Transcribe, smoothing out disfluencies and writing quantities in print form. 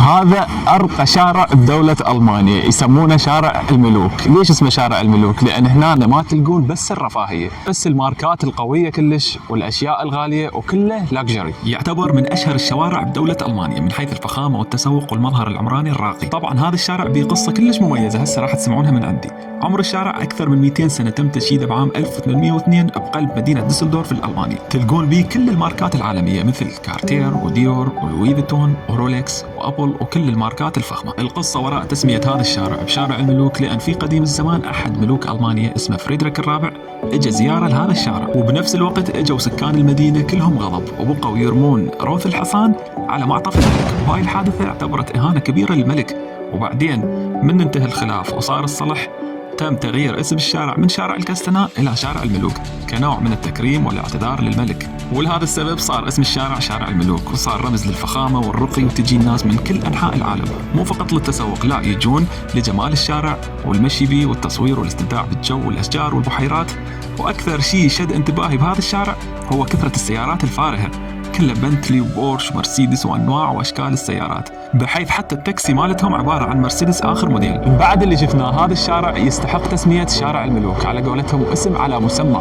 هذا أرقى شارع بدولة ألمانيا، يسمونه شارع الملوك. ليش اسمه شارع الملوك؟ لأن هنا ما تلقون بس الرفاهية، بس الماركات القوية كلش والأشياء الغالية وكله لاكجري. يعتبر من أشهر الشوارع بدولة ألمانيا من حيث الفخامة والتسوق والمظهر العمراني الراقي. طبعا هذا الشارع بقصة كلش مميزة هسه راح تسمعونها من عندي. عمر الشارع أكثر من 200 سنة، تم تشييده بعام 1802 بقلب مدينة ديسلدورف الألماني. تلقون به كل الماركات العالمية مثل كارتير وديور ولوي فيتون ورولكس وأبل وكل الماركات الفخمة. القصة وراء تسمية هذا الشارع بشارع الملوك لأن في قديم الزمان أحد ملوك ألمانيا اسمه فريدريك الرابع اجى زيارة لهذا الشارع، وبنفس الوقت اجوا سكان المدينة كلهم غضب وبقوا يرمون روث الحصان على معطف الملك، وهاي الحادثة اعتبرت إهانة كبيرة للملك. وبعدين من انتهى الخلاف وصار الصلح تم تغيير اسم الشارع من شارع الكستناء إلى شارع الملوك كنوع من التكريم والاعتذار للملك، ولهذا السبب صار اسم الشارع شارع الملوك، وصار رمز للفخامة والرقي، وتجي الناس من كل أنحاء العالم مو فقط للتسوق، لا يجون لجمال الشارع والمشي بيه والتصوير والاستمتاع بالجو والأشجار والبحيرات. وأكثر شيء شد انتباهي بهذا الشارع هو كثرة السيارات الفارهة، كلها بنتلي وبورش ومرسيدس وأنواع وأشكال السيارات، بحيث حتى التاكسي مالتهم عبارة عن مرسيدس آخر موديل. بعد اللي شفناه هذا الشارع يستحق تسمية شارع الملوك، على قولتهم اسم على مسمى.